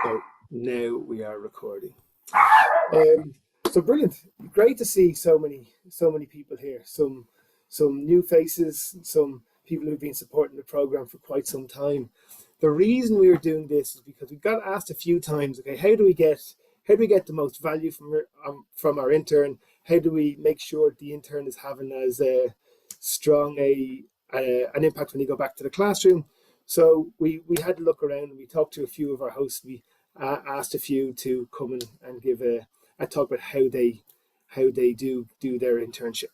So now we are recording. So brilliant! Great to see so many people here. Some new faces, some people who've been supporting the program for quite some time. The reason we are doing this is because we got asked a few times. Okay, how do we get the most value from our intern? How do we make sure the intern is having as strong an impact when they go back to the classroom? So we had to look around and we talked to a few of our hosts. We asked a few to come and give a talk about how they do their internship.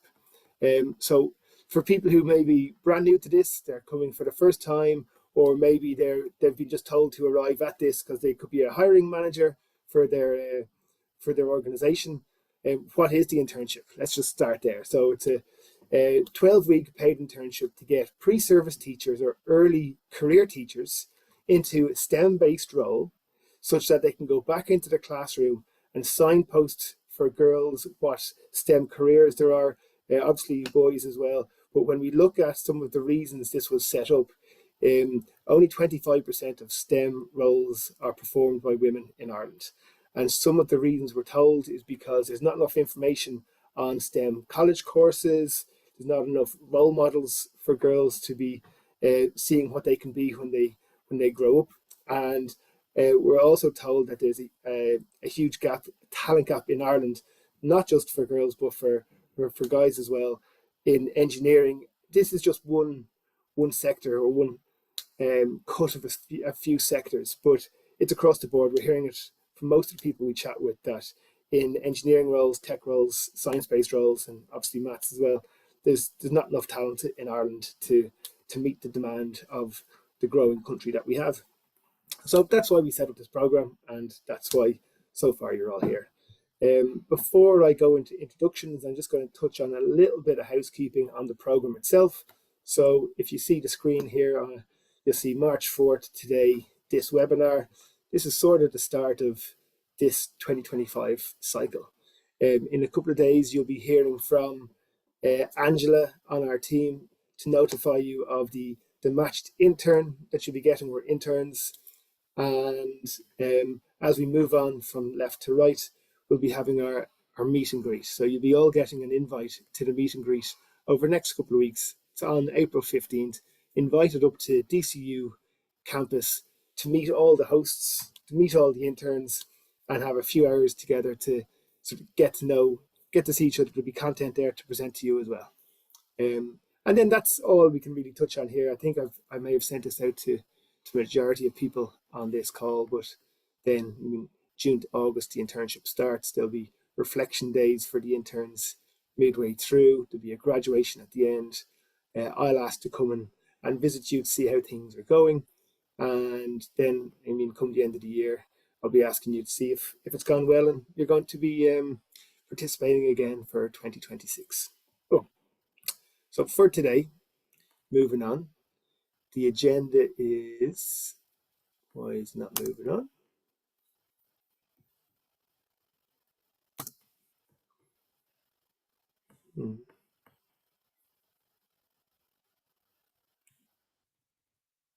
So for people who may be brand new to this, they're coming for the first time, or maybe they've been just told to arrive at this because they could be a hiring manager for their organization. What is the internship? Let's just start there. So it's a 12-week paid internship to get pre-service teachers or early career teachers into a STEM-based role, such that they can go back into the classroom and signpost for girls what STEM careers there are, obviously boys as well. But when we look at some of the reasons this was set up, only 25% of STEM roles are performed by women in Ireland. And some of the reasons we're told is because there's not enough information on STEM college courses. There's not enough role models for girls to be seeing what they can be when they grow up. And we're also told that there's a huge talent gap in Ireland, not just for girls, but for guys as well, in engineering. This is just one sector or one cut of a few sectors, but it's across the board. We're hearing it from most of the people we chat with, that in engineering roles, tech roles, science-based roles, and obviously maths as well, there's not enough talent in Ireland to meet the demand of the growing country that we have. So that's why we set up this program, and that's why so far you're all here. Before I go into introductions, I'm just going to touch on a little bit of housekeeping on the program itself. So if you see the screen here, you'll see March 4th today, this webinar. This is sort of the start of this 2025 cycle. In a couple of days, you'll be hearing from Angela on our team to notify you of the matched intern that you'll be getting. We're interns. And as we move on from left to right, we'll be having our meet and greet. So you'll be all getting an invite to the meet and greet over the next couple of weeks. It's on April 15th, invited up to DCU campus to meet all the hosts, to meet all the interns, and have a few hours together to sort of get to see each other. There'll be content there to present to you as well. And then that's all we can really touch on here. I think I may have sent this out to the majority of people on this call, but then June to August the internship starts. There'll be reflection days for the interns midway through. There'll be a graduation at the end. I'll ask to come and visit you to see how things are going, and then come the end of the year, I'll be asking you to see if it's gone well and you're going to be participating again for 2026. So for today, moving on, the agenda is, why is it not moving on?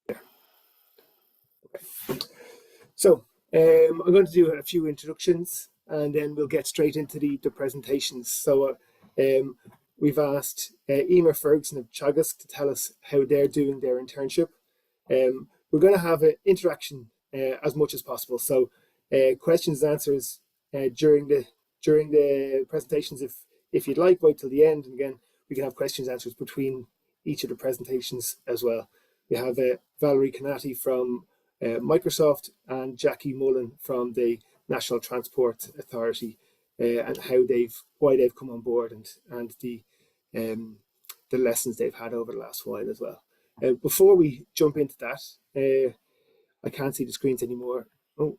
There. Okay. So I'm going to do a few introductions and then we'll get straight into the presentations. So we've asked Eimear Ferguson of Teagasc to tell us how they're doing their internship. We're going to have an interaction as much as possible. So questions and answers during the presentations, if you'd like, wait till the end. And again, we can have questions and answers between each of the presentations as well. We have Valerie Conaty from Microsoft and Jackie Mullen from the National Transport Authority, and why they've come on board and the lessons they've had over the last while as well. Before we jump into that, I can't see the screens anymore. Oh,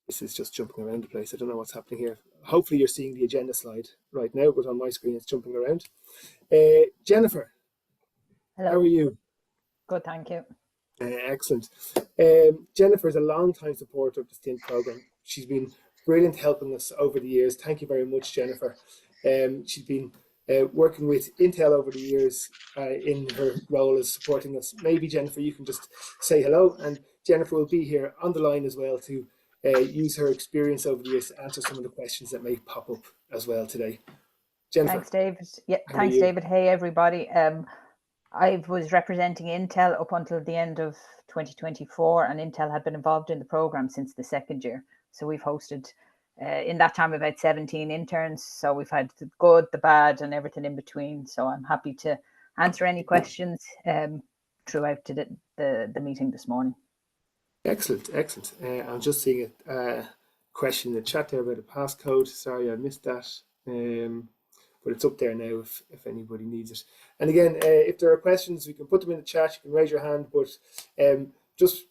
this is just jumping around the place. I don't know what's happening here. Hopefully you're seeing the agenda slide right now, but on my screen it's jumping around. Jennifer, hello. How are you? Good, thank you. Excellent. Jennifer is a long-time supporter of the STInt programme. She's been brilliant helping us over the years. Thank you very much, Jennifer. She's been working with Intel over the years in her role as supporting us. Maybe Jennifer, you can just say hello, and Jennifer will be here on the line as well to use her experience over the years to answer some of the questions that may pop up as well today. Jennifer. Thanks, David. Yeah, thanks, David. Hey, everybody. I was representing Intel up until the end of 2024, and Intel had been involved in the program since the second year. So we've hosted, in that time, about 17 interns. So we've had the good, the bad, and everything in between. So I'm happy to answer any questions throughout the meeting this morning. Excellent, excellent. I'm just seeing a question in the chat there about the passcode. Sorry, I missed that. But it's up there now if anybody needs it. And again, if there are questions, we can put them in the chat. You can raise your hand, but just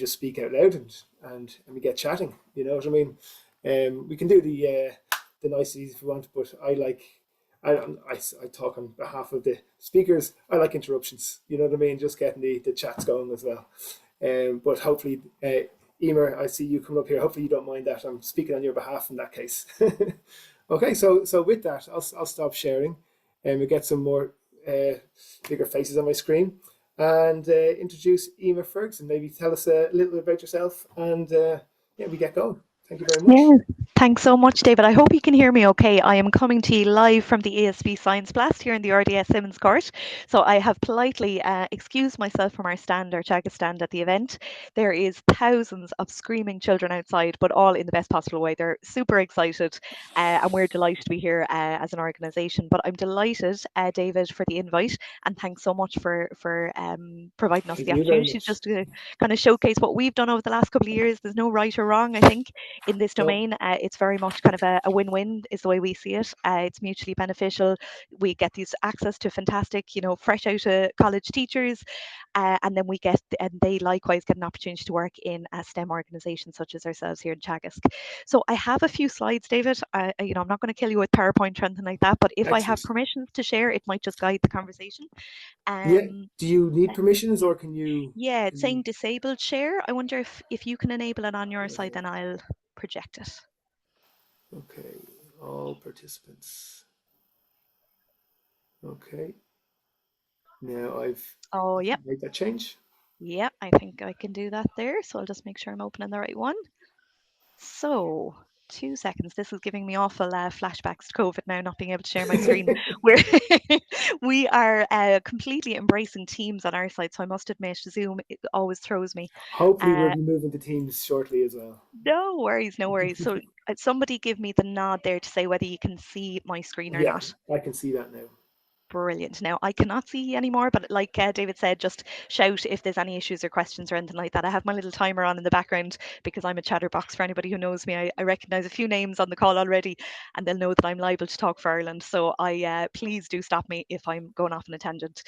speak out loud and we get chatting. You know what I mean? We can do the niceties if we want, but I talk on behalf of the speakers. I like interruptions. You know what I mean? Just getting the chats going as well. But hopefully, Eimear, I see you coming up here. Hopefully you don't mind that. I'm speaking on your behalf in that case. Okay, so with that, I'll stop sharing and we get some more bigger faces on my screen and introduce Eimear Ferguson. Maybe tell us a little bit about yourself and we get going. Thank you very much. Yeah, thanks so much, David. I hope you can hear me okay. I am coming to you live from the ASB Science Blast here in the RDS Simmons Court. So I have politely excused myself from our Teagasc stand at the event. There is thousands of screaming children outside, but all in the best possible way. They're super excited and we're delighted to be here as an organisation. But I'm delighted, David, for the invite, and thanks so much for providing us the opportunity just to kind of showcase what we've done over the last couple of years. There's no right or wrong, I think, in this domain. It's very much kind of a win-win is the way we see it. It's mutually beneficial. We get these access to fantastic, fresh out of college teachers, and then they likewise get an opportunity to work in a STEM organisation such as ourselves here in Teagasc. So I have a few slides, David. I'm not going to kill you with PowerPoint or anything like that, but if I have permissions to share, it might just guide the conversation. Do you need permissions or can you? Yeah, it's saying disabled share. I wonder if you can enable it on your side, then I'll project it. Okay, all participants. Okay. Now I've made that change. Yeah, I think I can do that there. So I'll just make sure I'm opening the right one. So 2 seconds. This is giving me awful flashbacks to COVID now, not being able to share my screen. We are completely embracing Teams on our side. So I must admit, Zoom always throws me. Hopefully we'll be moving to Teams shortly as well. No worries, no worries. So somebody give me the nod there to say whether you can see my screen or not. I can see that now. Brilliant. Now, I cannot see anymore, but like David said, just shout if there's any issues or questions or anything like that. I have my little timer on in the background because I'm a chatterbox for anybody who knows me. I recognise a few names on the call already, and they'll know that I'm liable to talk for Ireland. So please do stop me if I'm going off on a tangent.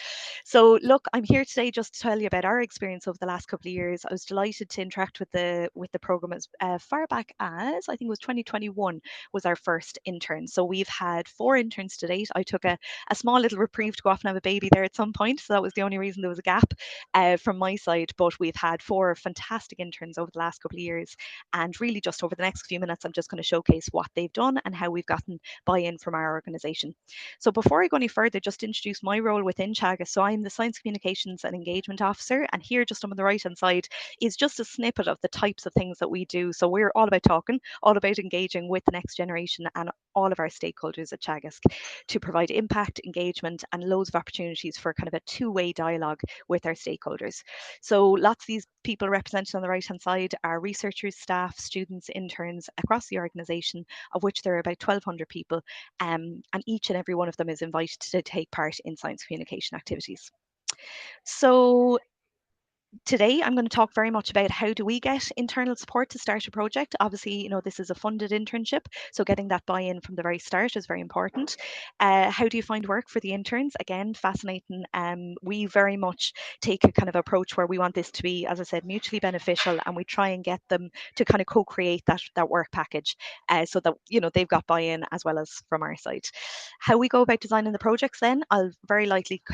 So look, I'm here today just to tell you about our experience over the last couple of years. I was delighted to interact with the programme as far back as I think it was 2021 was our first intern. So we've had 4 interns to date. I took a small little reprieve to go off and have a baby there at some point, so that was the only reason there was a gap from my side. But we've had 4 fantastic interns over the last couple of years, and really just over the next few minutes I'm just going to showcase what they've done and how we've gotten buy-in from our organisation. So before I go any further, just introduce my role within Teagasc. So I'm the Science Communications and Engagement Officer, and here just on the right hand side is just a snippet of the types of things that we do. So we're all about talking, all about engaging with the next generation and all of our stakeholders at Teagasc to provide impact, engagement, and loads of opportunities for kind of a two-way dialogue with our stakeholders. So lots of these people represented on the right hand side are researchers, staff, students, interns across the organisation, of which there are about 1,200 people, and each and every one of them is invited to take part in science communication activities. So today, I'm going to talk very much about how do we get internal support to start a project. Obviously, this is a funded internship, so getting that buy-in from the very start is very important. How do you find work for the interns? Again, fascinating. We very much take a kind of approach where we want this to be, as I said, mutually beneficial, and we try and get them to kind of co-create that work package so that they've got buy-in as well as from our side. How we go about designing the projects then, I'll very likely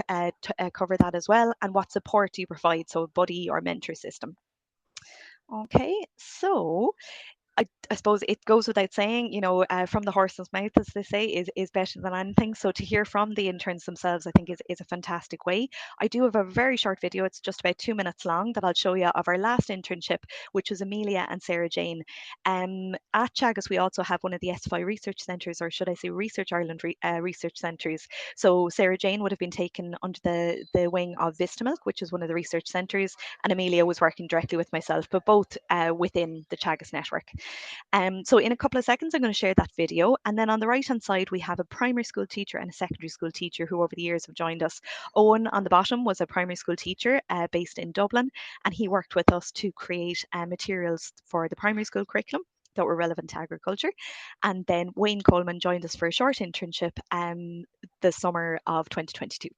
cover that as well, and what support do you provide, so buddy or mentor system. Okay, so I suppose it goes without saying, you know, from the horse's mouth, as they say, is better than anything. So to hear from the interns themselves, I think is a fantastic way. I do have a very short video. It's just about 2 minutes long that I'll show you of our last internship, which was Amelia and Sarah Jane. At Teagasc, we also have one of the SFI research centres, or should I say Research Ireland research centres. So Sarah Jane would have been taken under the wing of Vistamilk, which is one of the research centres, and Amelia was working directly with myself, but both within the Teagasc network. So in a couple of seconds, I'm going to share that video. And then on the right-hand side, we have a primary school teacher and a secondary school teacher who over the years have joined us. Owen on the bottom was a primary school teacher based in Dublin, and he worked with us to create materials for the primary school curriculum that were relevant to agriculture. And then Wayne Coleman joined us for a short internship the summer of 2022.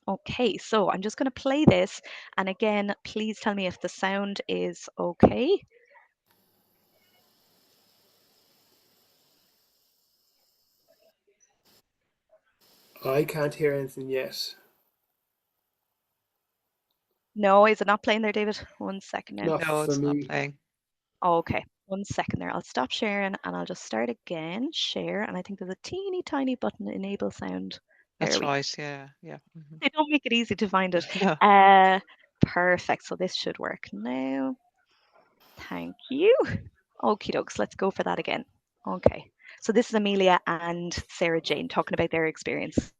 Okay, so I'm just going to play this. And again, please tell me if the sound is okay. I can't hear anything yet. No, is it not playing there, David? 1 second now. Not No, for it's not me. playing. Okay, 1 second there. I'll stop sharing and I'll just start again. Share, and I think there's a teeny tiny button, enable sound. That's There we go. right. Yeah, yeah. They don't make it easy to find it. No. Perfect. So this should work now. Thank you. Okie dokes. Let's go for that again. Okay. So this is Amelia and Sarah Jane talking about their experience.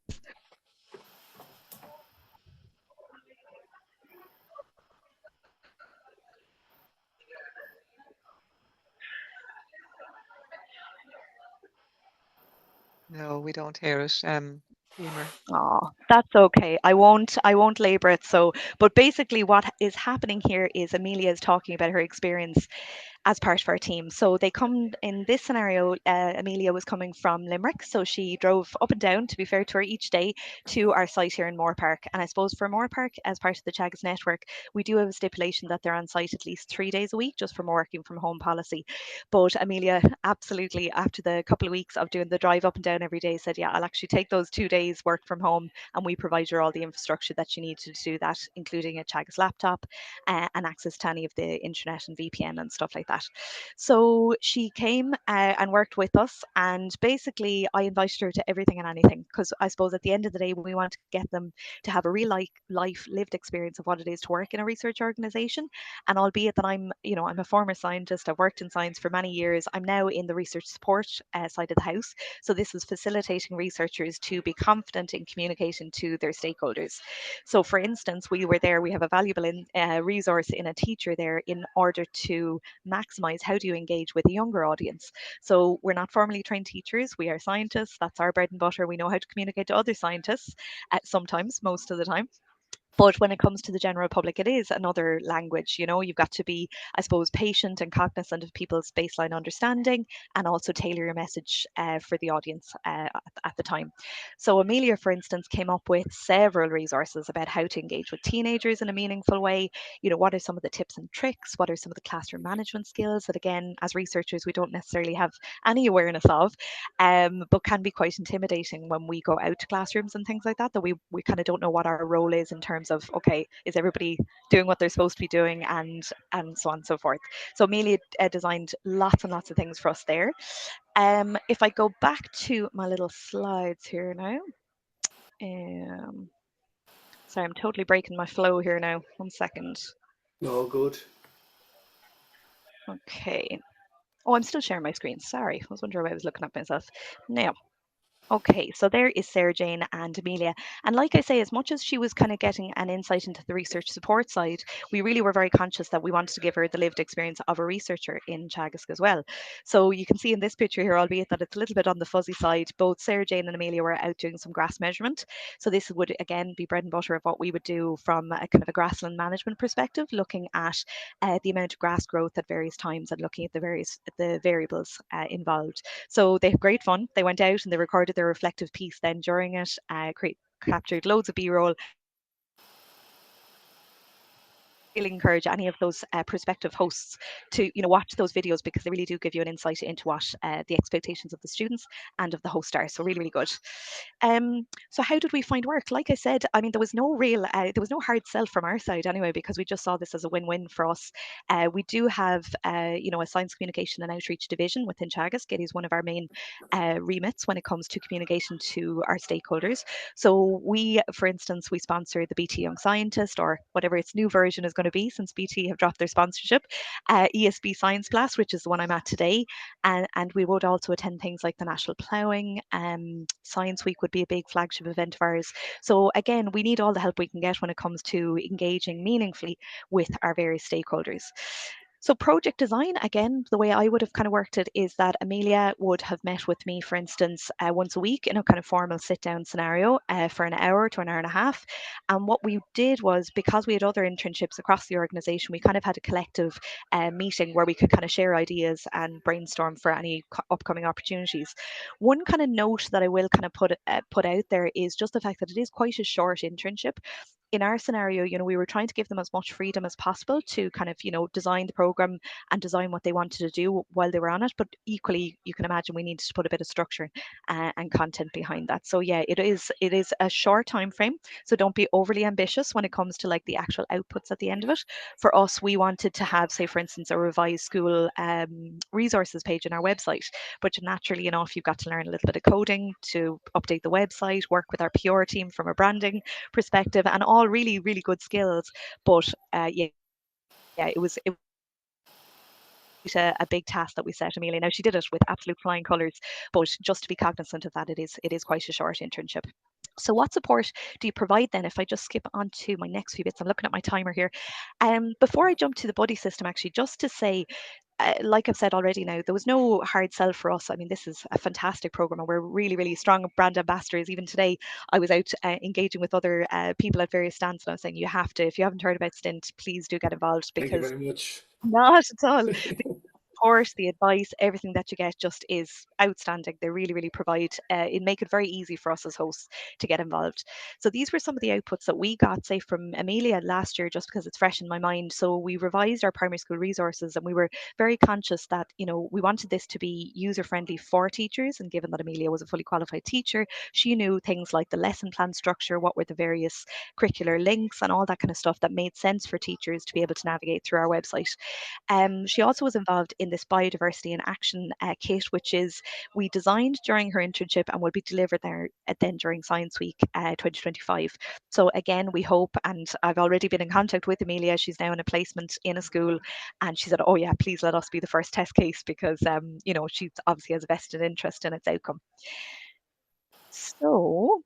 No, we don't hear it. Eimear. Oh, that's okay. I won't labor it. So, but basically what is happening here is Amelia is talking about her experience as part of our team. So they come in this scenario, Amelia was coming from Limerick. So she drove up and down, to be fair to her, each day to our site here in Moore Park. And I suppose for Moore Park, as part of the Teagasc network, we do have a stipulation that they're on site at least 3 days a week, just from a working from home policy. But Amelia, absolutely, after the couple of weeks of doing the drive up and down every day, said, yeah, I'll actually take those 2 days work from home, and we provide her all the infrastructure that she needs to do that, including a Teagasc laptop and access to any of the internet and VPN and stuff like that. So she came and worked with us, and basically I invited her to everything and anything, because I suppose at the end of the day we want to get them to have a real life lived experience of what it is to work in a research organization. And albeit that I'm a former scientist, I've worked in science for many years, I'm now in the research support side of the house. So this is facilitating researchers to be confident in communicating to their stakeholders. So for instance, we have a valuable resource in a teacher there in order to maximize how do you engage with a younger audience. So we're not formally trained teachers, we are scientists, that's our bread and butter. We know how to communicate to other scientists, sometimes, most of the time. But when it comes to the general public, it is another language. You've got to be, I suppose, patient and cognizant of people's baseline understanding, and also tailor your message for the audience at the time. So Amelia, for instance, came up with several resources about how to engage with teenagers in a meaningful way. What are some of the tips and tricks? What are some of the classroom management skills that, again, as researchers, we don't necessarily have any awareness of, but can be quite intimidating when we go out to classrooms and things like that we kind of don't know what our role is in terms of, okay, is everybody doing what they're supposed to be doing, and so on and so forth. So Amelia designed lots and lots of things for us there. If I go back to my little slides here now, sorry, I'm totally breaking my flow here now. 1 second. No, good. Okay. Oh, I'm still sharing my screen. Sorry, I was wondering why I was looking at myself. Now, okay, so there is Sarah Jane and Amelia. And like I say, as much as she was kind of getting an insight into the research support side, we really were very conscious that we wanted to give her the lived experience of a researcher in Teagasc as well. So you can see in this picture here, albeit that it's a little bit on the fuzzy side, both Sarah Jane and Amelia were out doing some grass measurement. So this would, again, be bread and butter of what we would do from a kind of a grassland management perspective, looking at the amount of grass growth at various times and looking at the variables involved. So they had great fun. They went out and they recorded their reflective piece then during it, captured loads of B-roll. really encourage any of those prospective hosts to watch those videos, because they really do give you an insight into what the expectations of the students and of the host are. So really, really good. So how did we find work? Like I said, I mean, there was no hard sell from our side anyway, because we just saw this as a win-win for us. We do have a science communication and outreach division within Teagasc. It is one of our main remits when it comes to communication to our stakeholders. So we, for instance, we sponsor the BT Young Scientist, or whatever its new version is going to be since BT have dropped their sponsorship, ESB Science Blast, which is the one I'm at today. And we would also attend things like the National Ploughing. Science Week would be a big flagship event of ours. So again, we need all the help we can get when it comes to engaging meaningfully with our various stakeholders. So project design, again, the way I would have kind of worked it is that Amelia would have met with me, for instance, once a week in a kind of formal sit-down scenario for an hour to an hour and a half. And what we did was, because we had other internships across the organisation, we kind of had a collective meeting where we could kind of share ideas and brainstorm for any upcoming opportunities. One kind of note that I will kind of put out there is just the fact that it is quite a short internship. In our scenario, we were trying to give them as much freedom as possible to kind of, design the program and design what they wanted to do while they were on it. But equally, you can imagine we needed to put a bit of structure and content behind that. So yeah, it is a short time frame. So don't be overly ambitious when it comes to like the actual outputs at the end of it. For us, we wanted to have, say, for instance, a revised school resources page on our website. But naturally enough, you've got to learn a little bit of coding to update the website, work with our PR team from a branding perspective, and all really, really good skills. But yeah, it was a big task that we set Amelia. Now, she did it with absolute flying colours, but just to be cognizant of that, it is quite a short internship. So what support do you provide then? If I just skip on to my next few bits, I'm looking at my timer here. Before I jump to the buddy system, actually, just to say, like I've said already now, there was no hard sell for us. I mean, this is a fantastic program, and we're really, really strong brand ambassadors. Even today, I was out engaging with other people at various stands, and I was saying, you have to, if you haven't heard about STInt, please do get involved, Thank you because very much. not at all. Support, the advice, everything that you get just is outstanding. They really, really provide it, make it very easy for us as hosts to get involved. So these were some of the outputs that we got, say, from Amelia last year, just because it's fresh in my mind. So we revised our primary school resources, and we were very conscious that we wanted this to be user friendly for teachers. And given that Amelia was a fully qualified teacher, she knew things like the lesson plan structure, what were the various curricular links, and all that kind of stuff that made sense for teachers to be able to navigate through our website. She also was involved in this biodiversity in action kit, which is we designed during her internship and will be delivered there then during Science Week 2025. So again, we hope, and I've already been in contact with Amelia. She's now in a placement in a school, and she said, "Oh yeah, please let us be the first test case," because she obviously has a vested interest in its outcome. So,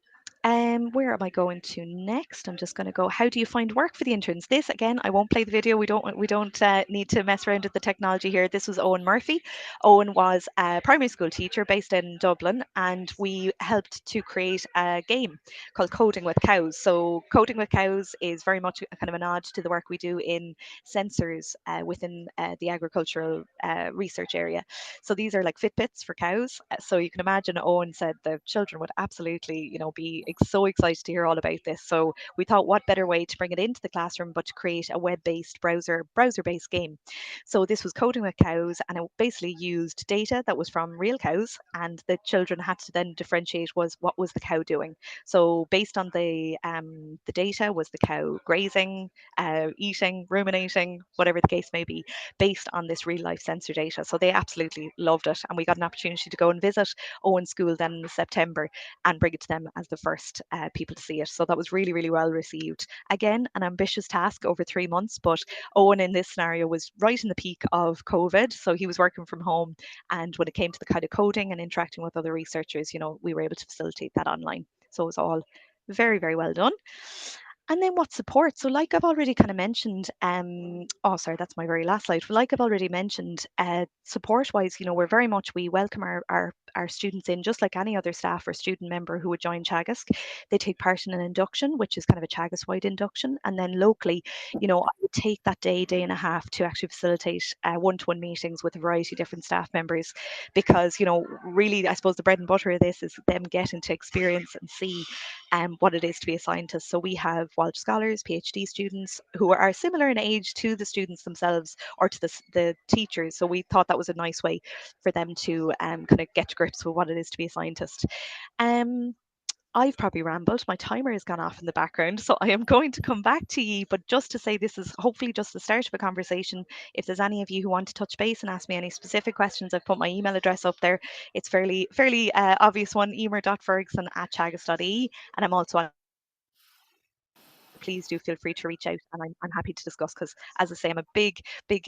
where am I going to next? I'm just going to go. How do you find work for the interns? This again, I won't play the video. We don't need to mess around with the technology here. This was Owen Murphy. Owen was a primary school teacher based in Dublin, and we helped to create a game called Coding with Cows. So, Coding with Cows is very much a kind of a nod to the work we do in sensors within the agricultural research area. So these are like Fitbits for cows. So you can imagine Owen said the children would absolutely, be so excited to hear all about this. So we thought, what better way to bring it into the classroom but to create a web-based browser-based game. So this was Coding with Cows, and it basically used data that was from real cows, and the children had to then differentiate what was the cow doing. So based on the data, was the cow grazing, eating, ruminating, whatever the case may be, based on this real life sensor data. So they absolutely loved it. And we got an opportunity to go and visit Owen's school then in September and bring it to them as the first people to see it. So that was really, really well received. Again, an ambitious task over 3 months, but Owen in this scenario was right in the peak of COVID. So he was working from home. And when it came to the kind of coding and interacting with other researchers, we were able to facilitate that online. So it was all very, very well done. And then what support? So like I've already kind of mentioned, oh, sorry, that's my very last slide. Like I've already mentioned, support-wise, we're very much, we welcome our students in just like any other staff or student member who would join Teagasc. They take part in an induction, which is kind of a Teagasc-wide induction. And then locally, I would take that day and a half to actually facilitate one-to-one meetings with a variety of different staff members, because, really, I suppose the bread and butter of this is them getting to experience and see what it is to be a scientist. So we have Walsh Scholars, PhD students who are similar in age to the students themselves or to the teachers. So we thought that was a nice way for them to kind of get to grips with what it is to be a scientist. I've probably rambled. My timer has gone off in the background, so I am going to come back to you. But just to say, this is hopefully just the start of a conversation. If there's any of you who want to touch base and ask me any specific questions, I've put my email address up there. It's fairly obvious one: eimear.ferguson@teagasc.ie, and I'm also on. Please do feel free to reach out, and I'm happy to discuss, because, as I say, I'm a big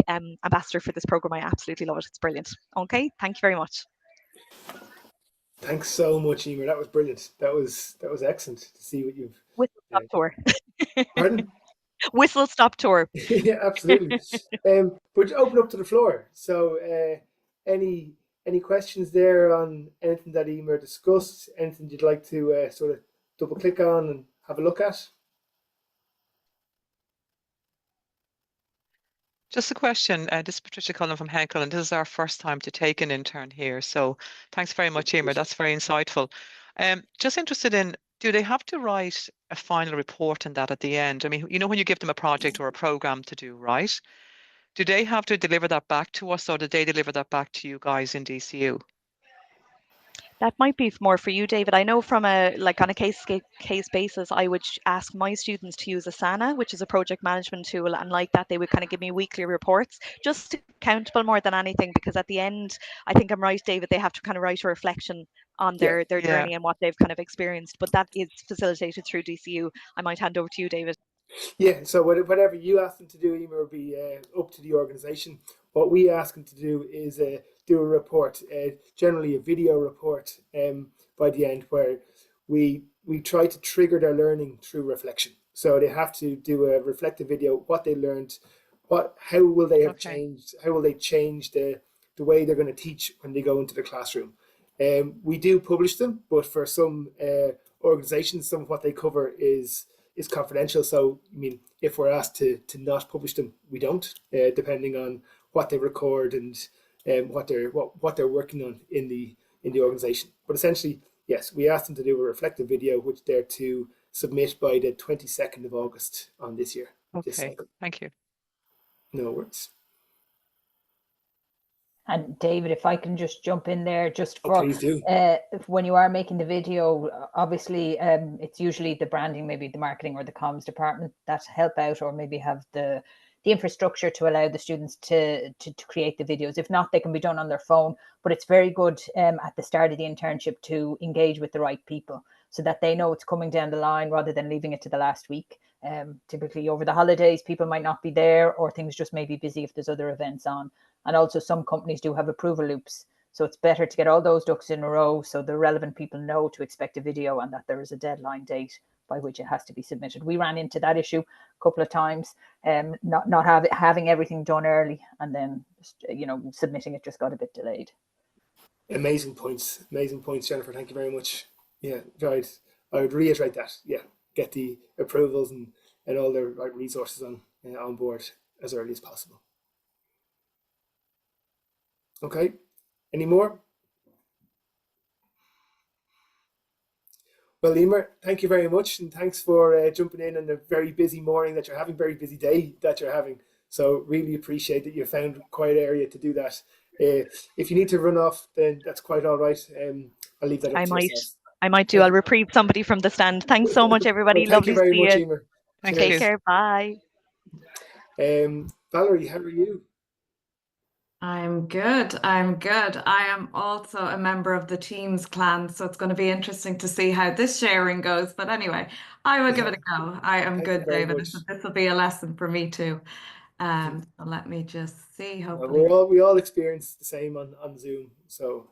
ambassador for this program. I absolutely love it. It's brilliant. Okay, thank you very much. Thanks so much, Eimear. That was brilliant. That was excellent to see what you've. Whistle stop tour. Pardon? Whistle stop tour. Yeah, absolutely. But open up to the floor. So, any questions there on anything that Eimear discussed? Anything you'd like to sort of double click on and have a look at? Just a question. This is Patricia Cullen from Henkel, and this is our first time to take an intern here. So thanks very much, Eimear. That's very insightful. Just interested in, do they have to write a final report on that at the end? I mean, you know, when you give them a project or a program to do, right? Do they have to deliver that back to us, or do they deliver that back to you guys in DCU? That might be more for you, David. I know from on a case basis, I would ask my students to use Asana, which is a project management tool, and like that, they would kind of give me weekly reports, just accountable more than anything, because at the end, I think I'm right, David, they have to kind of write a reflection on their journey and what they've kind of experienced. But that is facilitated through DCU. I might hand over to you, David. Yeah, so whatever you ask them to do, Eimear, will be up to the organisation. What we ask them to do is do a report, generally a video report by the end, where we try to trigger their learning through reflection. So they have to do a reflective video, what they learned, how will they have changed, how will they change the way they're going to teach when they go into the classroom. We do publish them, but for some organisations, some of what they cover is confidential. So, I mean, if we're asked to not publish them, we don't, depending on what they record and what they're working on in the organization. But essentially, yes, we asked them to do a reflective video, which they're to submit by the 22nd of August on this year. Okay, thank you. No worries. And David, if I can just jump in there, just for please do. When you are making the video, obviously it's usually the branding, maybe the marketing or the comms department that help out, or maybe have the infrastructure to allow the students to create the videos. If not, they can be done on their phone. But it's very good at the start of the internship to engage with the right people, so that they know it's coming down the line rather than leaving it to the last week. Typically over the holidays, people might not be there, or things just may be busy if there's other events on. And also some companies do have approval loops. So it's better to get all those ducks in a row so the relevant people know to expect a video and that there is a deadline date by which it has to be submitted. We ran into that issue a couple of times, not having everything done early, and then submitting it just got a bit delayed. Amazing points, Jennifer. Thank you very much. Yeah, right. I would reiterate that. Yeah, get the approvals and all the right resources on board as early as possible. Okay, any more? Well, Eimear, thank you very much, and thanks for jumping in on a very busy morning that you're having, very busy day that you're having. So really appreciate that you found a quiet area to do that. If you need to run off, then that's quite all right. I'll leave that up to yourself. I might do. I'll reprieve somebody from the stand. Thanks so much, everybody. Well, Lovely to see you. Thank you very much, Eimear. Take care. Bye. Valerie, how are you? I'm good. I am also a member of the Teams clan, so it's going to be interesting to see how this sharing goes. But anyway, I will give it a go. I am good, David. This will be a lesson for me too. So let me just see. Hopefully, we all experience the same on Zoom, so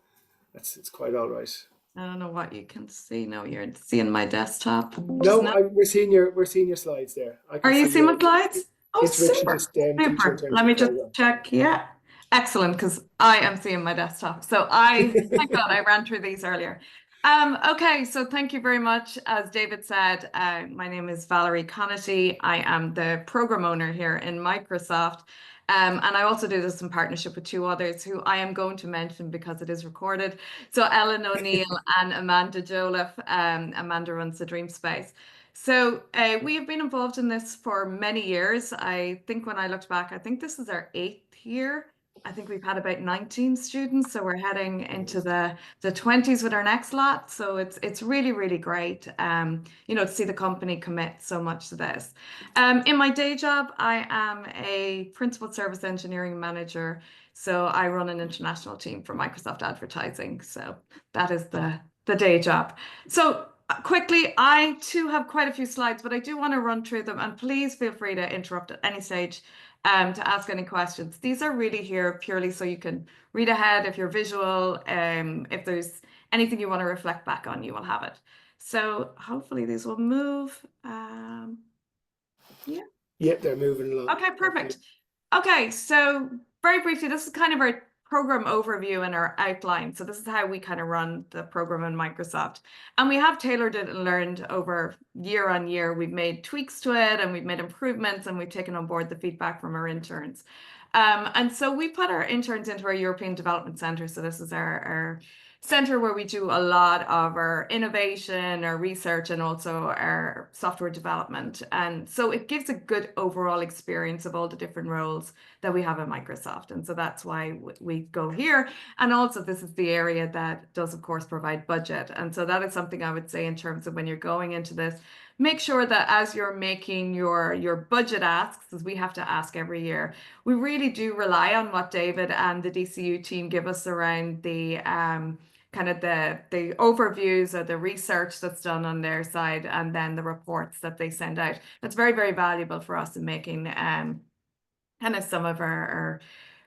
it's quite all right. I don't know what you can see. No, you're seeing my desktop. No, we're seeing your slides there. Are you seeing my slides? Oh, super. Super. Let me just check. Yeah. Excellent, because I am seeing my desktop. So thank God I ran through these earlier. Okay, so thank you very much. As David said, my name is Valerie Conaty. I am the program owner here in Microsoft. And I also do this in partnership with two others who I am going to mention because it is recorded. So Ellen O'Neill and Amanda Joliffe. Amanda runs the Dream Space. So we have been involved in this for many years. I think when I looked back, I think this is our 8th year. I think we've had about 19 students, so we're heading into the 20s with our next lot. So it's really, really great, you know, to see the company commit so much to this. In my day job, I am a principal service engineering manager. So I run an international team for Microsoft Advertising. So that is the day job. So quickly, I too have quite a few slides, but I do want to run through them, and please feel free to interrupt at any stage to ask any questions. These are really here purely so you can read ahead if you're visual. If there's anything you want to reflect back on, you will have it. So hopefully these will move. Yeah. Yeah, they're moving along. Okay, perfect. Okay, so very briefly, this is kind of our program overview and our outline. So this is how we kind of run the program in Microsoft. And we have tailored it and learned over year on year. We've made tweaks to it and we've made improvements and we've taken on board the feedback from our interns. And so we put our interns into our European Development Center. So this is our center where we do a lot of our innovation, our research, and also our software development. And so it gives a good overall experience of all the different roles that we have at Microsoft. And so that's why we go here. And also this is the area that does, of course, provide budget. And so that is something I would say in terms of when you're going into this, make sure that as you're making your budget asks, as we have to ask every year, we really do rely on what David and the DCU team give us around the kind of the overviews or the research that's done on their side, and then the reports that they send out. That's very, very valuable for us in making kind of some of our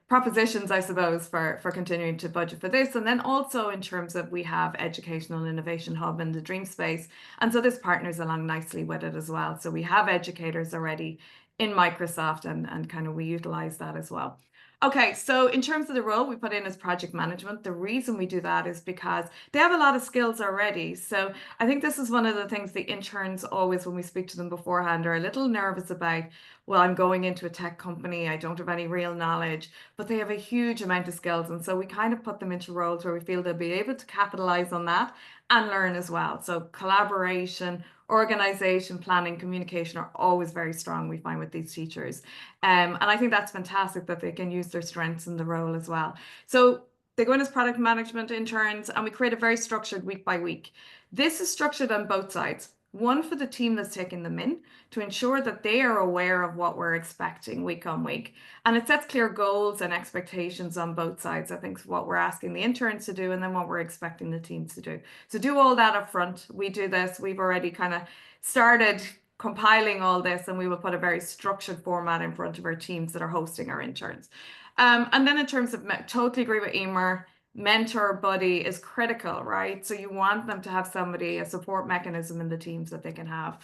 propositions, I suppose, for continuing to budget for this. And then also in terms of we have Educational Innovation Hub in the Dream Space. And so this partners along nicely with it as well. So we have educators already in Microsoft and kind of we utilize that as well. Okay, so in terms of the role we put in as project management, the reason we do that is because they have a lot of skills already. So I think this is one of the things the interns always, when we speak to them beforehand, are a little nervous about. Well, I'm going into a tech company, I don't have any real knowledge, but they have a huge amount of skills. And so we kind of put them into roles where we feel they'll be able to capitalize on that and learn as well. So collaboration, organization, planning, communication are always very strong, we find, with these teachers. And I think that's fantastic that they can use their strengths in the role as well. So they go in as product management interns and we create a very structured week by week. This is structured on both sides. One for the team that's taking them in to ensure that they are aware of what we're expecting week on week. And it sets clear goals and expectations on both sides. I think what we're asking the interns to do and then what we're expecting the teams to do. So do all that up front. We do this. We've already kind of started compiling all this, and we will put a very structured format in front of our teams that are hosting our interns. And then in terms of, totally agree with Eimear, mentor buddy is critical, right? So you want them to have somebody, a support mechanism in the teams that they can have.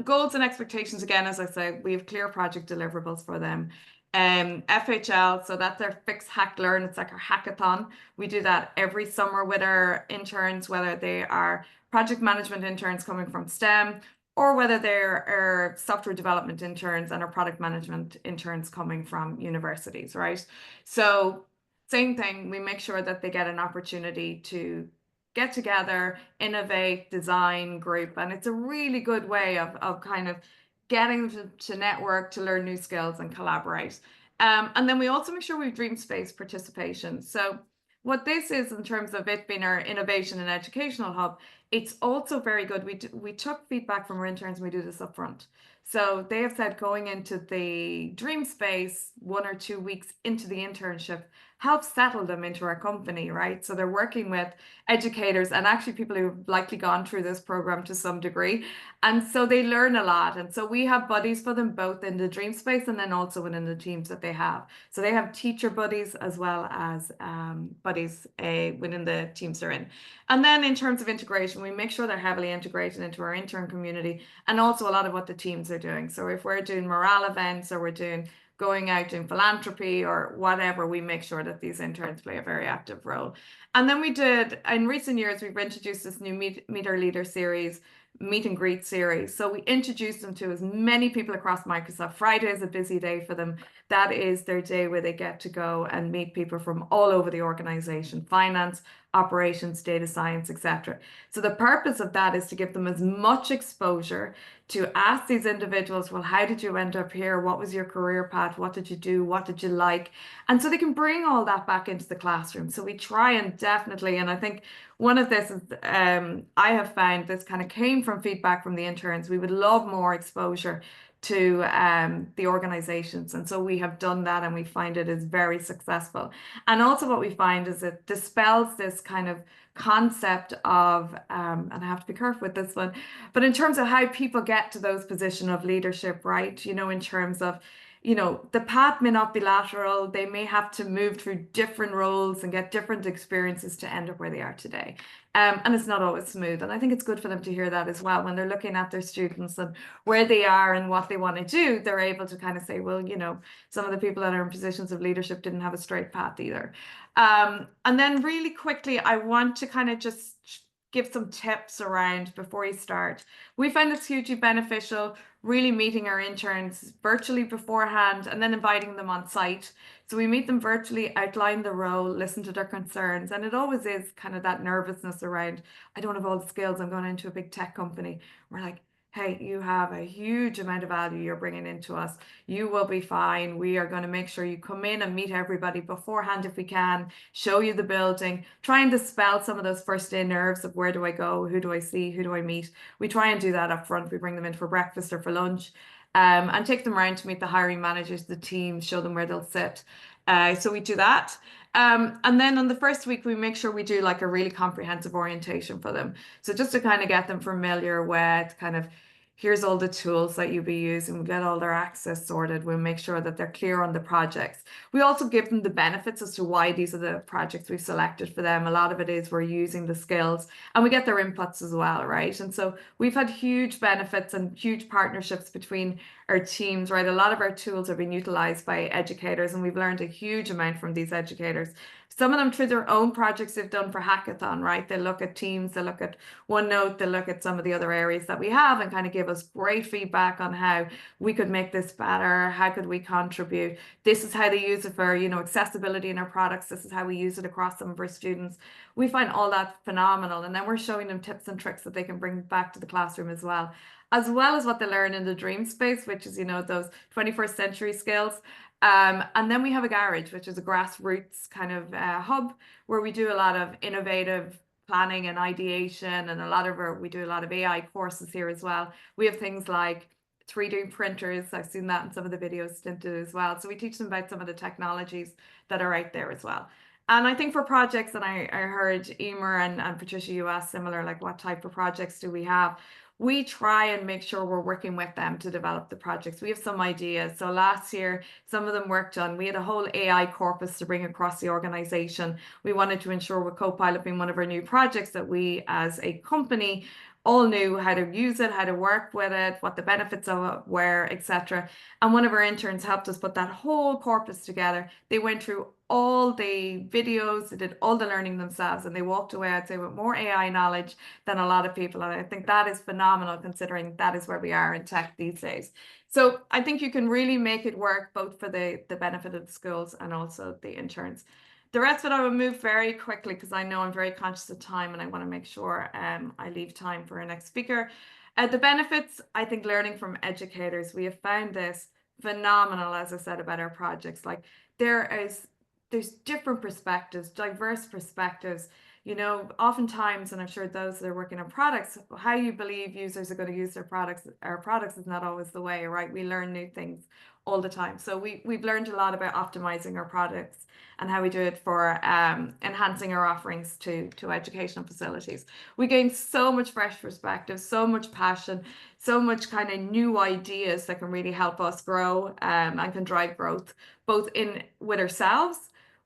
Goals and expectations, again, as I say, we have clear project deliverables for them. FHL, so that's our Fix, Hack, Learn. It's like our hackathon. We do that every summer with our interns, whether they are project management interns coming from STEM or whether they're our software development interns and our product management interns coming from universities, right? So same thing, we make sure that they get an opportunity to get together, innovate, design, group, and it's a really good way of kind of getting to network, to learn new skills and collaborate. And then we also make sure we have Dream Space participation. So what this is in terms of it being our innovation and educational hub, it's also very good. We took feedback from our interns and we do this up front. So they have said going into the Dream Space 1 or 2 weeks into the internship helps settle them into our company, right? So they're working with educators and actually people who've likely gone through this program to some degree. And so they learn a lot. And so we have buddies for them both in the Dream Space and then also within the teams that they have. So they have teacher buddies as well as buddies within the teams they're in. And then in terms of integration, we make sure they're heavily integrated into our intern community and also a lot of what the teams are doing. So if we're doing morale events or we're doing going out doing philanthropy or whatever, we make sure that these interns play a very active role. And then in recent years, we've introduced this new Meet Our Leader series, meet and greet series. So we introduced them to as many people across Microsoft. Friday is a busy day for them. That is their day where they get to go and meet people from all over the organization, finance, operations, data science, etc. So the purpose of that is to give them as much exposure, to ask these individuals, well, how did you end up here? What was your career path? What did you do? What did you like? And so they can bring all that back into the classroom. So we try and definitely, and I think one of this is, I have found this kind of came from feedback from the interns. We would love more exposure to the organizations. And so we have done that, and we find it is very successful. And also what we find is it dispels this kind of concept of, and I have to be careful with this one, but in terms of how people get to those positions of leadership, right? You know, in terms of, you know, the path may not be lateral. They may have to move through different roles and get different experiences to end up where they are today. And it's not always smooth. And I think it's good for them to hear that as well. When they're looking at their students and where they are and what they want to do, they're able to kind of say, well, you know, some of the people that are in positions of leadership didn't have a straight path either. And then really quickly, I want to kind of just give some tips around before you start. We find this hugely beneficial, really meeting our interns virtually beforehand and then inviting them on site. So we meet them virtually, outline the role, listen to their concerns. And it always is kind of that nervousness around, I don't have all the skills, I'm going into a big tech company. We're like, hey, you have a huge amount of value you're bringing into us. You will be fine. We are going to make sure you come in and meet everybody beforehand if we can, show you the building, try and dispel some of those first day nerves of where do I go, who do I see, who do I meet. We try and do that up front. We bring them in for breakfast or for lunch, and take them around to meet the hiring managers, the team, show them where they'll sit. So we do that. And then on the first week, we make sure we do like a really comprehensive orientation for them. So just to kind of get them familiar with kind of, here's all the tools that you'll be using. We'll get all their access sorted. We'll make sure that they're clear on the projects. We also give them the benefits as to why these are the projects we've selected for them. A lot of it is we're using the skills, and we get their inputs as well, right? And so we've had huge benefits and huge partnerships between our teams, right? A lot of our tools are being utilized by educators, and we've learned a huge amount from these educators. Some of them through their own projects they've done for Hackathon, right? They look at Teams, they look at OneNote, they look at some of the other areas that we have and kind of give us great feedback on how we could make this better, how could we contribute. This is how they use it for, you know, accessibility in our products. This is how we use it across some of our students. We find all that phenomenal. And then we're showing them tips and tricks that they can bring back to the classroom as well as what they learn in the dream space, which is, you know, those 21st century skills. And then we have a garage, which is a grassroots kind of hub where we do a lot of innovative planning and ideation, and we do a lot of AI courses here as well. We have things like 3D printers. I've seen that in some of the videos STInt did as well. So we teach them about some of the technologies that are out there as well. And I think for projects, and I heard Eimear and Patricia, you asked similar, like what type of projects do we have? We try and make sure we're working with them to develop the projects. We have some ideas. So last year, some of them worked on, we had a whole AI corpus to bring across the organization. We wanted to ensure with Copilot being one of our new projects that we as a company all knew how to use it, how to work with it, what the benefits of it were, etc. And one of our interns helped us put that whole corpus together. They went through all the videos, they did all the learning themselves, and they walked away, I'd say, with more AI knowledge than a lot of people. And I think that is phenomenal, considering that is where we are in tech these days. So I think you can really make it work both for the benefit of the schools and also the interns. The rest of it I will move very quickly because I know I'm very conscious of time and I want to make sure I leave time for our next speaker. The benefits, I think, learning from educators, we have found this phenomenal, as I said, about our projects. Like there's different perspectives, diverse perspectives. You know, oftentimes, and I'm sure those that are working on products, how you believe users are going to use their products, our products is not always the way, right? We learn new things all the time. So we've learned a lot about optimizing our products and how we do it for enhancing our offerings to educational facilities. We gain so much fresh perspective, so much passion, so much kind of new ideas that can really help us grow and can drive growth, both with ourselves,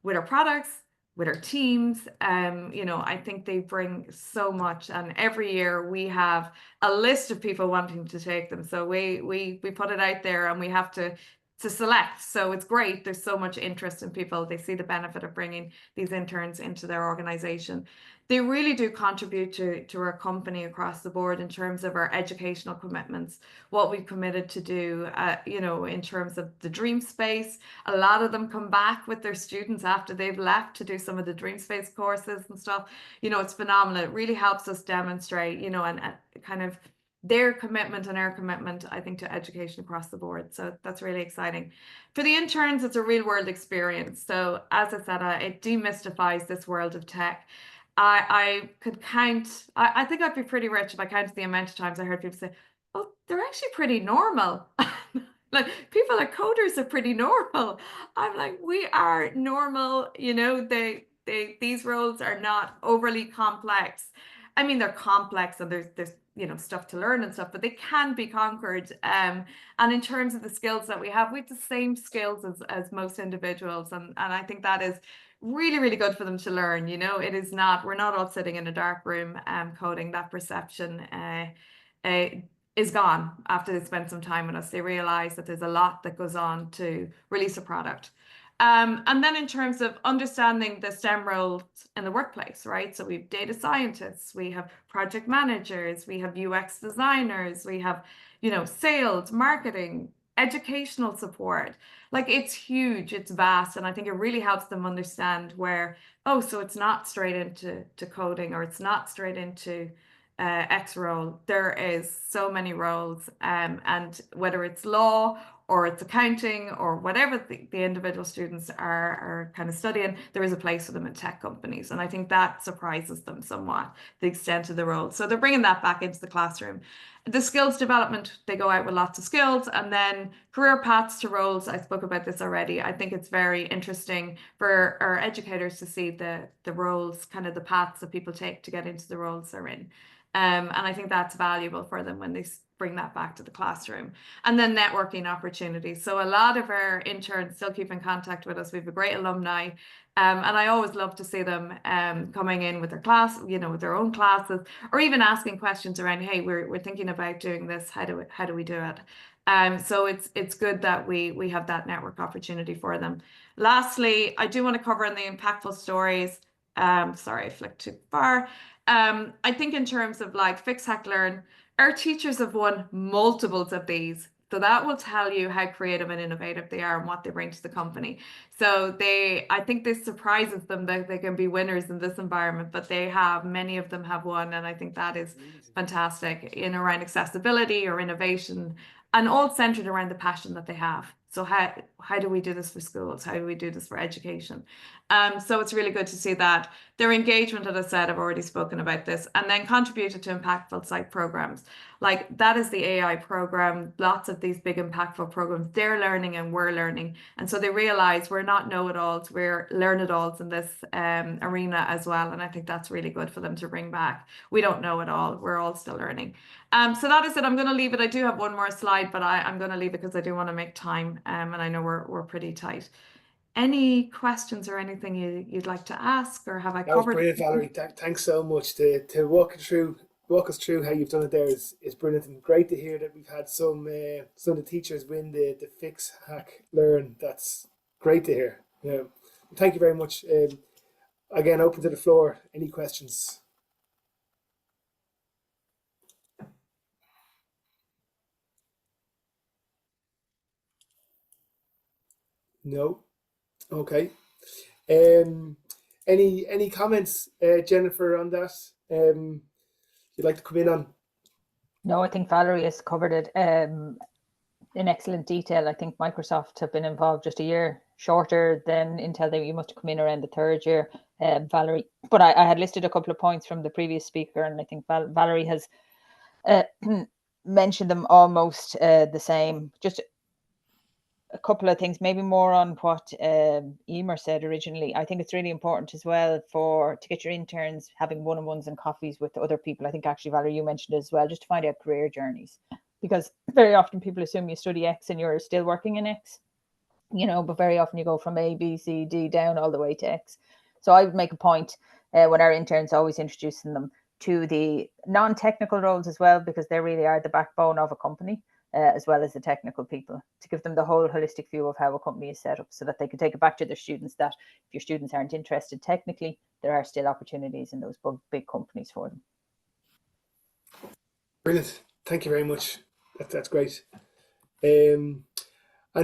with our products, with our teams. You know, I think they bring so much, and every year we have a list of people wanting to take them. So we put it out there, and we have to select. So it's great. There's so much interest in people. They see the benefit of bringing these interns into their organization. They really do contribute to our company across the board in terms of our educational commitments, what we've committed to do, you know, in terms of the dream space. A lot of them come back with their students after they've left to do some of the dream space courses and stuff. You know, it's phenomenal. It really helps us demonstrate, you know, and kind of their commitment and our commitment, I think, to education across the board. So that's really exciting. For the interns, it's a real world experience. So as I said, it demystifies this world of tech. I could count, I think I'd be pretty rich if I counted the amount of times I heard people say, oh, they're actually pretty normal. Like, people are coders are pretty normal. I'm like, we are normal, you know, these roles are not overly complex. I mean, they're complex and there's you know, stuff to learn and stuff, but they can be conquered. And in terms of the skills that we have the same skills as most individuals. And I think that is really, really good for them to learn. You know, it is not, we're not all sitting in a dark room coding. That perception is gone after they spend some time with us. They realize that there's a lot that goes on to release a product. And then in terms of understanding the STEM roles in the workplace, right? So we have data scientists, we have project managers, we have UX designers, we have, you know, sales, marketing, educational support. Like, it's huge, it's vast. And I think it really helps them understand where, oh, so it's not straight into coding, or it's not straight into X role. There is so many roles, and whether it's law or it's accounting or whatever the individual students are kind of studying, there is a place for them in tech companies. And I think that surprises them somewhat, the extent of the role. So they're bringing that back into the classroom. The skills development, they go out with lots of skills, and then career paths to roles. I spoke about this already. I think it's very interesting for our educators to see the roles, kind of the paths that people take to get into the roles they're in. And I think that's valuable for them when they bring that back to the classroom. And then networking opportunities. So a lot of our interns still keep in contact with us. We have a great alumni. And I always love to see them coming in with their class, you know, with their own classes, or even asking questions around, hey, we're thinking about doing this. How do we do it? So it's good that we have that network opportunity for them. Lastly, I do want to cover in the impactful stories. Sorry, I flicked too far. I think in terms of like Fix, Hack, Learn, our teachers have won multiples of these. So that will tell you how creative and innovative they are and what they bring to the company. So I think this surprises them that they can be winners in this environment, but many of them have won. And I think that is fantastic in around accessibility or innovation, and all centered around the passion that they have. So how do we do this for schools? How do we do this for education? So it's really good to see that. Their engagement, as I said, I've already spoken about this, and then contributed to impactful site programs. Like, that is the AI program. Lots of these big impactful programs, they're learning and we're learning. And so they realize we're not know-it-alls, we're learn-it-alls in this arena as well. And I think that's really good for them to bring back. We don't know it all. We're all still learning. So that is it. I'm going to leave it. I do have one more slide, but I'm going to leave it because I do want to make time. And I know we're pretty tight. Any questions or anything you'd like to ask, or have I covered? That was brilliant, Valerie. Thanks so much to walk us through how you've done it there is brilliant, and great to hear that we've had some of the teachers win the Fix, Hack, Learn. That's great to hear. Yeah. Thank you very much. Again, open to the floor. Any questions? No. Okay. Any comments, Jennifer, on that? You'd like to come in on? No, I think Valerie has covered it in excellent detail. I think Microsoft have been involved just a year shorter than Intel. You must have come in around the third year, Valerie. But I had listed a couple of points from the previous speaker, and I think Valerie has mentioned them almost the same. Just a couple of things, maybe more on what Eimear said originally. I think it's really important as well to get your interns having one-on-ones and coffees with other people. I think actually, Valerie, you mentioned it as well, just to find out career journeys, because very often people assume you study X and you're still working in X, you know, but very often you go from A, B, C, D down all the way to X. So I would make a point when our interns, always introducing them to the non-technical roles as well, because they really are the backbone of a company. as well as the technical people, to give them the whole holistic view of how a company is set up, so that they can take it back to their students, that if your students aren't interested technically, there are still opportunities in those big companies for them. Brilliant. Thank you very much. That's great. And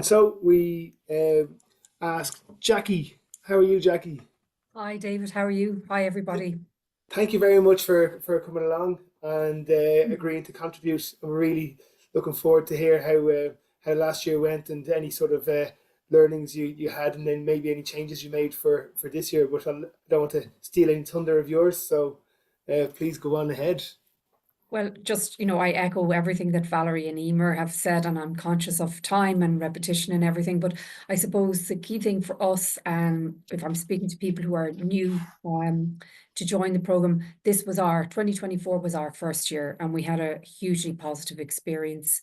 so we ask Jackie. How are you, Jackie? Hi, David. How are you? Hi, everybody. Thank you very much for coming along and agreeing to contribute. I'm really looking forward to hear how last year went, and any sort of learnings you had, and then maybe any changes you made for this year. But I don't want to steal any thunder of yours, so please go on ahead. Well, just, I echo everything that Valerie and Eimear have said, and I'm conscious of time and repetition and everything. But I suppose the key thing for us, if I'm speaking to people who are new to join the programme, 2024 was our first year, and we had a hugely positive experience.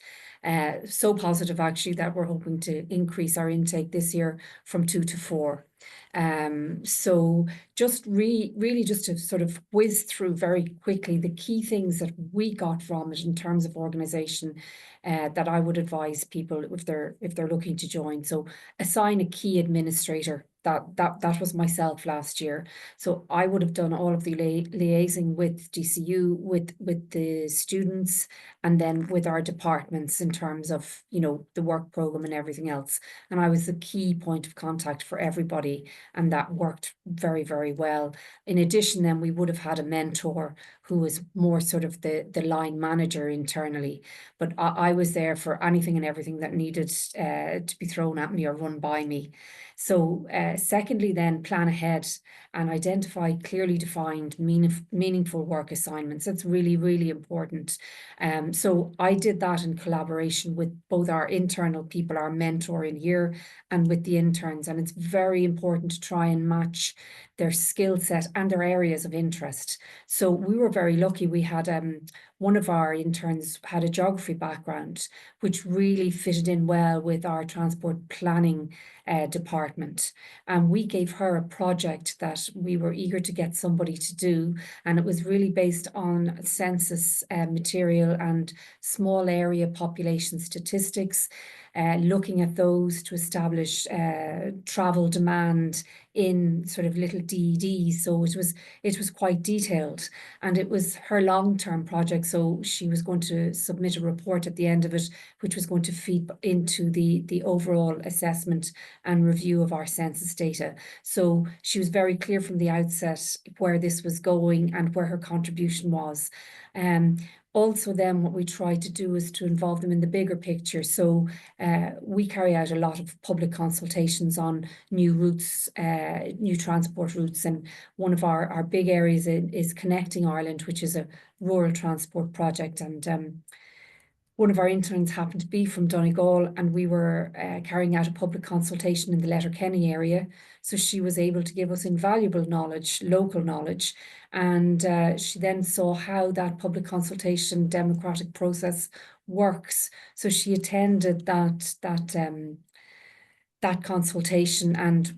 So positive, actually, that we're hoping to increase our intake this year from 2 to 4. So just really just to sort of whiz through very quickly the key things that we got from it in terms of organisation that I would advise people if they're looking to join. So assign a key administrator. That was myself last year. So I would have done all of the liaising with DCU, with the students, and then with our departments in terms of, the work programme and everything else. And I was the key point of contact for everybody, and that worked very, very well. In addition, then we would have had a mentor who was more sort of the line manager internally. But I was there for anything and everything that needed to be thrown at me or run by me. So secondly, then plan ahead and identify clearly defined, meaningful work assignments. That's really, really important. So I did that in collaboration with both our internal people, our mentor in here, and with the interns. And it's very important to try and match their skill set and their areas of interest. So we were very lucky. We had one of our interns had a geography background, which really fitted in well with our transport planning department. And we gave her a project that we were eager to get somebody to do. And it was really based on census material and small area population statistics, looking at those to establish travel demand in sort of little DEDs. So it was quite detailed, and it was her long-term project. So she was going to submit a report at the end of it, which was going to feed into the overall assessment and review of our census data. So she was very clear from the outset where this was going and where her contribution was. Also then what we try to do is to involve them in the bigger picture. So we carry out a lot of public consultations on new routes, new transport routes. And one of our big areas is Connecting Ireland, which is a rural transport project. And one of our interns happened to be from Donegal, and we were carrying out a public consultation in the Letterkenny area. So she was able to give us invaluable knowledge, local knowledge. And she then saw how that public consultation democratic process works. So she attended that consultation, and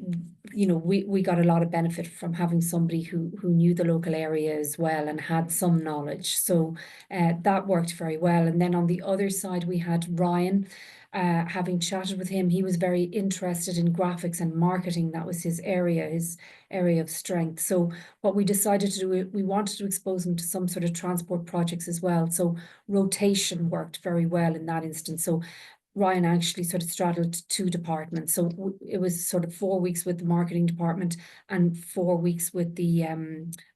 we got a lot of benefit from having somebody who knew the local area as well and had some knowledge. So that worked very well. And then on the other side, we had Ryan. Having chatted with him, he was very interested in graphics and marketing. That was his area of strength. So what we decided to do, we wanted to expose him to some sort of transport projects as well. So rotation worked very well in that instance. So Ryan actually sort of straddled 2 departments. So it was sort of 4 weeks with the marketing department and 4 weeks with the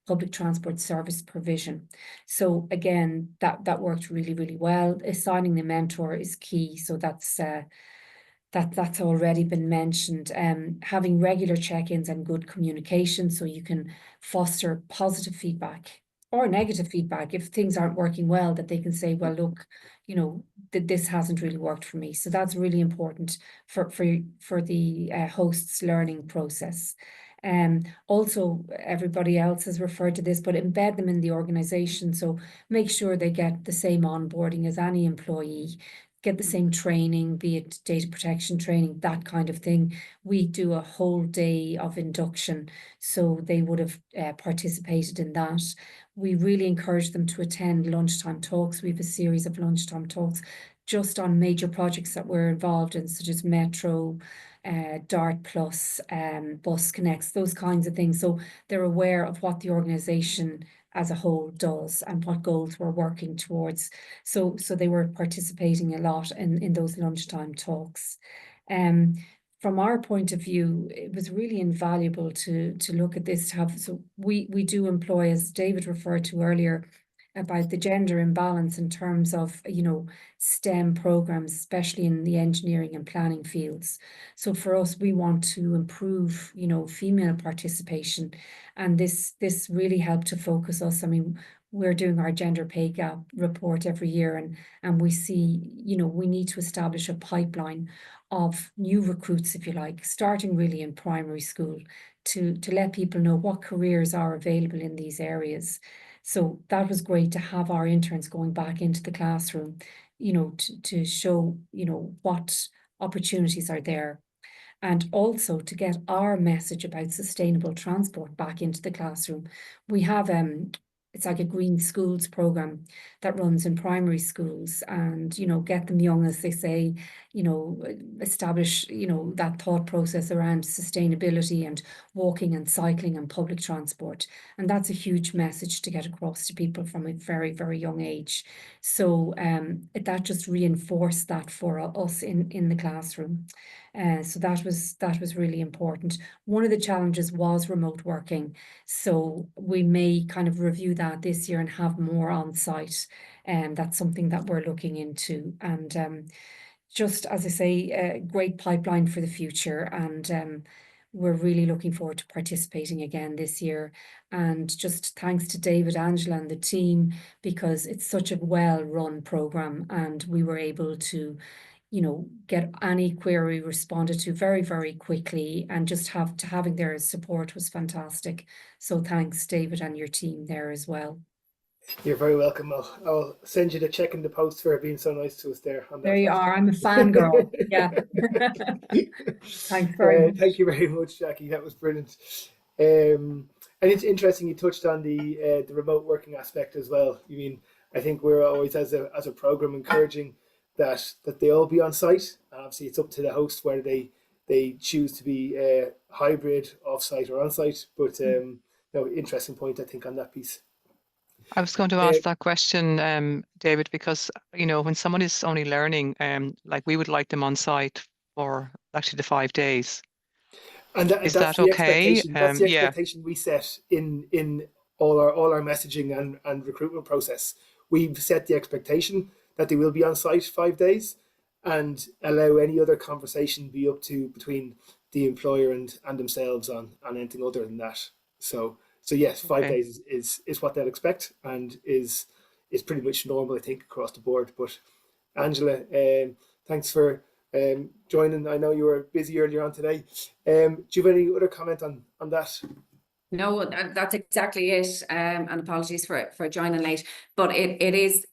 public transport service provision. So again, that worked really, really well. Assigning the mentor is key. So that's already been mentioned. Having regular check-ins and good communication, so you can foster positive feedback or negative feedback if things aren't working well, that they can say, well, look, this hasn't really worked for me. So that's really important for the host's learning process. Also, everybody else has referred to this, but embed them in the organization. So make sure they get the same onboarding as any employee, get the same training, be it data protection training, that kind of thing. We do a whole day of induction, so they would have participated in that. We really encourage them to attend lunchtime talks. We have a series of lunchtime talks just on major projects that we're involved in, such as Metro, Dart Plus, Bus Connects, those kinds of things. So they're aware of what the organisation as a whole does and what goals we're working towards. So they were participating a lot in those lunchtime talks. From our point of view, it was really invaluable to look at this, to have, so we do employ, as David referred to earlier, about the gender imbalance in terms of, you know, STEM programs, especially in the engineering and planning fields. So for us, we want to improve, you know, female participation, and this really helped to focus us. I mean, we're doing our gender pay gap report every year, and we see, you know, we need to establish a pipeline of new recruits, if you like, starting really in primary school, to let people know what careers are available in these areas. So that was great to have our interns going back into the classroom, you know, to show, you know, what opportunities are there. And also to get our message about sustainable transport back into the classroom. We have it's like a green schools program that runs in primary schools, and, you know, get them young, as they say, you know, establish, you know, that thought process around sustainability and walking and cycling and public transport. And that's a huge message to get across to people from a very, very young age. So that just reinforced that for us in the classroom. So that was really important. One of the challenges was remote working. So we may kind of review that this year and have more on site. And that's something that we're looking into. And just, as I say, a great pipeline for the future. And we're really looking forward to participating again this year. And just thanks to David, Angela and the team, because it's such a well-run program, and we were able to, you know, get any query responded to very, very quickly, and just having their support was fantastic. So thanks, David, and your team there as well. You're very welcome. I'll send you the check in the post for being so nice to us there. There you are. I'm a fangirl. Yeah. Thanks very much. Thank you very much, Jackie. That was brilliant. And it's interesting you touched on the remote working aspect as well. I mean, I think we're always, as a program, encouraging that they all be on site. Obviously, it's up to the host whether they choose to be hybrid, off-site or on-site. But no, interesting point, I think, on that piece. I was going to ask that question, David, because, you know, when someone is only learning, like we would like them on site for actually the 5 days. And is that's that okay? That's the expectation we set in all our messaging and recruitment process. We've set the expectation that they will be on site 5 days, and allow any other conversation be up to between the employer and themselves on anything other than that. So yes, 5 days is what they'll expect, and is pretty much normal, I think, across the board. But Angela, thanks for joining. I know you were busy earlier on today. Do you have any other comment on that? No, that's exactly it. And apologies for joining late, but it is.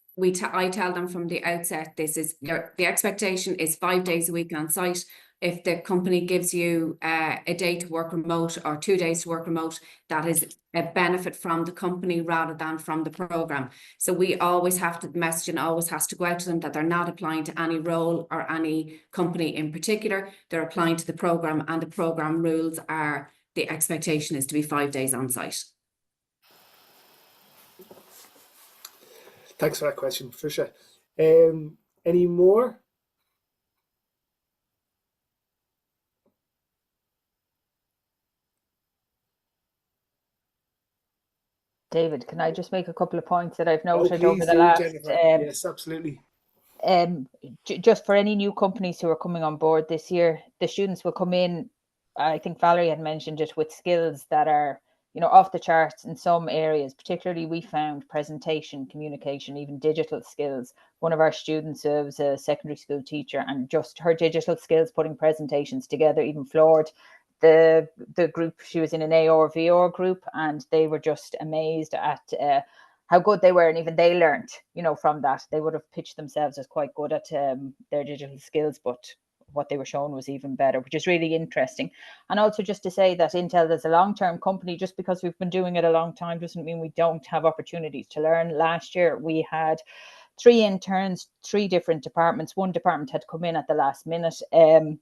I tell them from the outset, this is the expectation is 5 days a week on site. If the company gives you a day to work remote or 2 days to work remote, that is a benefit from the company rather than from the program. So we always have to, the messaging always has to go out to them that they're not applying to any role or any company in particular. They're applying to the program, and the program rules are the expectation is to be 5 days on site. Thanks for that question, Patricia. Any more? David, can I just make a couple of points that I've noted over the last? Yes, absolutely. Just for any new companies who are coming on board this year, the students will come in, I think Valerie had mentioned it, with skills that are, you know, off the charts in some areas. Particularly, we found presentation, communication, even digital skills. One of our students was a secondary school teacher, and just her digital skills, putting presentations together, even floored the group. She was in an AR/VR group, and they were just amazed at how good they were, and even they learned, you know, from that. They would have pitched themselves as quite good at their digital skills, but what they were shown was even better, which is really interesting. And also, just to say that Intel is a long-term company. Just because we've been doing it a long time doesn't mean we don't have opportunities to learn. Last year we had 3 interns, 3 different departments. One department had come in at the last minute, and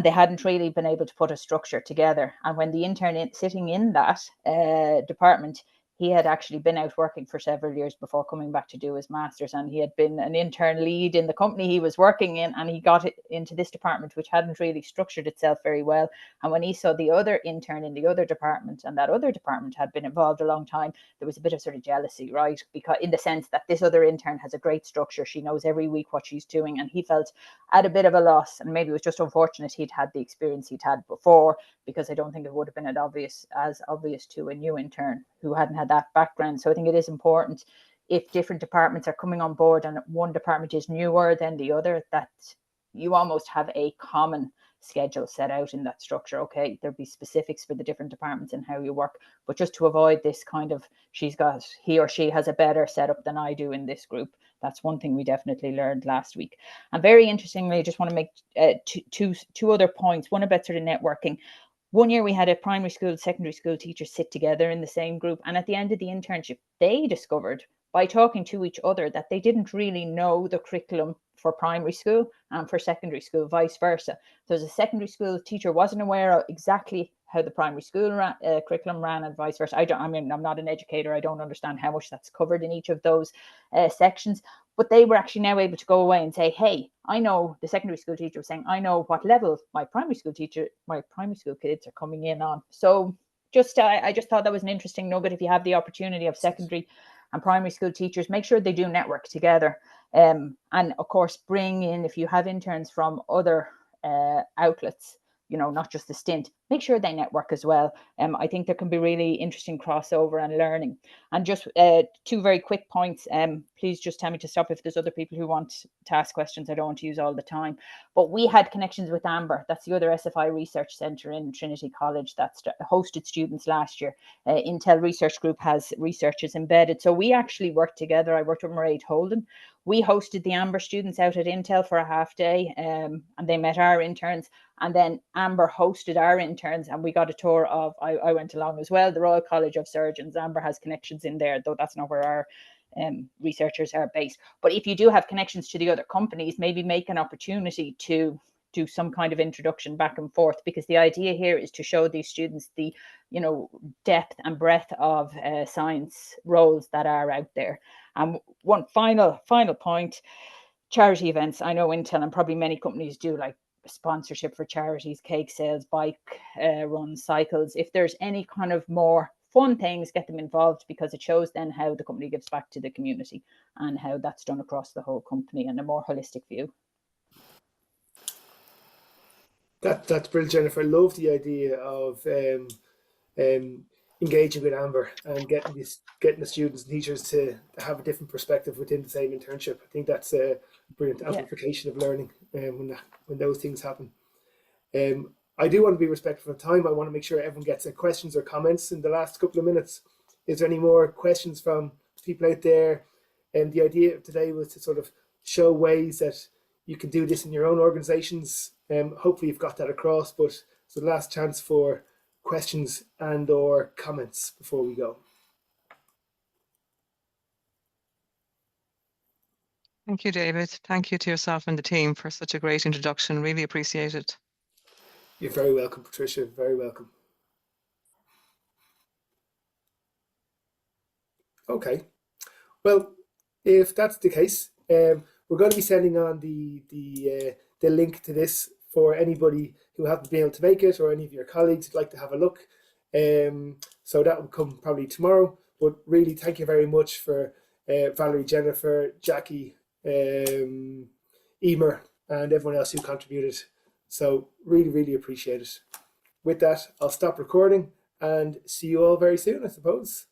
they hadn't really been able to put a structure together. And when the intern sitting in that department, he had actually been out working for several years before coming back to do his master's, and he had been an intern lead in the company he was working in, and he got into this department, which hadn't really structured itself very well. And when he saw the other intern in the other department, and that other department had been involved a long time, there was a bit of sort of jealousy, right? Because in the sense that this other intern has a great structure, she knows every week what she's doing, and he felt at a bit of a loss. And maybe it was just unfortunate he'd had the experience he'd had before, because I don't think it would have been as obvious to a new intern who hadn't had that background. So I think it is important, if different departments are coming on board and one department is newer than the other, that you almost have a common schedule set out in that structure. Okay, there'll be specifics for the different departments and how you work, but just to avoid this kind of, he or she has a better setup than I do in this group. That's one thing we definitely learned last week. And very interestingly, I just want to make two other points. One about sort of networking. One year we had a primary school, secondary school teachers sit together in the same group. And at the end of the internship, they discovered by talking to each other that they didn't really know the curriculum for primary school and for secondary school, vice versa. So as a secondary school teacher wasn't aware of exactly how the primary school curriculum ran, and vice versa. I'm not an educator. I don't understand how much that's covered in each of those sections. But they were actually now able to go away and say, hey, I know, the secondary school teacher was saying, I know what level my primary school kids are coming in on. So I just thought that was an interesting nugget. If you have the opportunity of secondary and primary school teachers, make sure they do network together. And of course, bring in, if you have interns from other outlets, not just the STInt, make sure they network as well. I think there can be really interesting crossover and learning. And just 2 very quick points. Please just tell me to stop if there's other people who want to ask questions. I don't want to use all the time. But we had connections with Amber. That's the other SFI research centre in Trinity College that hosted students last year. Intel Research Group has researchers embedded. So we actually worked together. I worked with Mairead Holden. We hosted the Amber students out at Intel for a half day, and they met our interns. And then Amber hosted our interns, and we got a tour of, I went along as well, the Royal College of Surgeons. Amber has connections in there, though that's not where our researchers are based. But if you do have connections to the other companies, maybe make an opportunity to do some kind of introduction back and forth, because the idea here is to show these students the depth and breadth of science roles that are out there. And one final point, charity events. I know Intel and probably many companies do, like sponsorship for charities, cake sales, bike runs, cycles. If there's any kind of more fun things, get them involved, because it shows then how the company gives back to the community and how that's done across the whole company and a more holistic view. That's brilliant, Jennifer. I love the idea of engaging with Amber and getting the students and teachers to have a different perspective within the same internship. I think that's a brilliant amplification of learning when those things happen. I do want to be respectful of time. I want to make sure everyone gets questions or comments in the last couple of minutes. Is there any more questions from people out there? And the idea of today was to sort of show ways that you can do this in your own organizations. Hopefully you've got that across, but it's the last chance for questions and or comments before we go. Thank you, David. Thank you to yourself and the team for such a great introduction. Really appreciate it. You're very welcome, Patricia. Very welcome. Okay. Well, if that's the case, we're going to be sending on the link to this for anybody who hasn't been able to make it, or any of your colleagues who'd like to have a look. So that will come probably tomorrow. But really, thank you very much for Valerie, Jennifer, Jackie, Eimear, and everyone else who contributed. So really, really appreciate it. With that, I'll stop recording and see you all very soon, I suppose.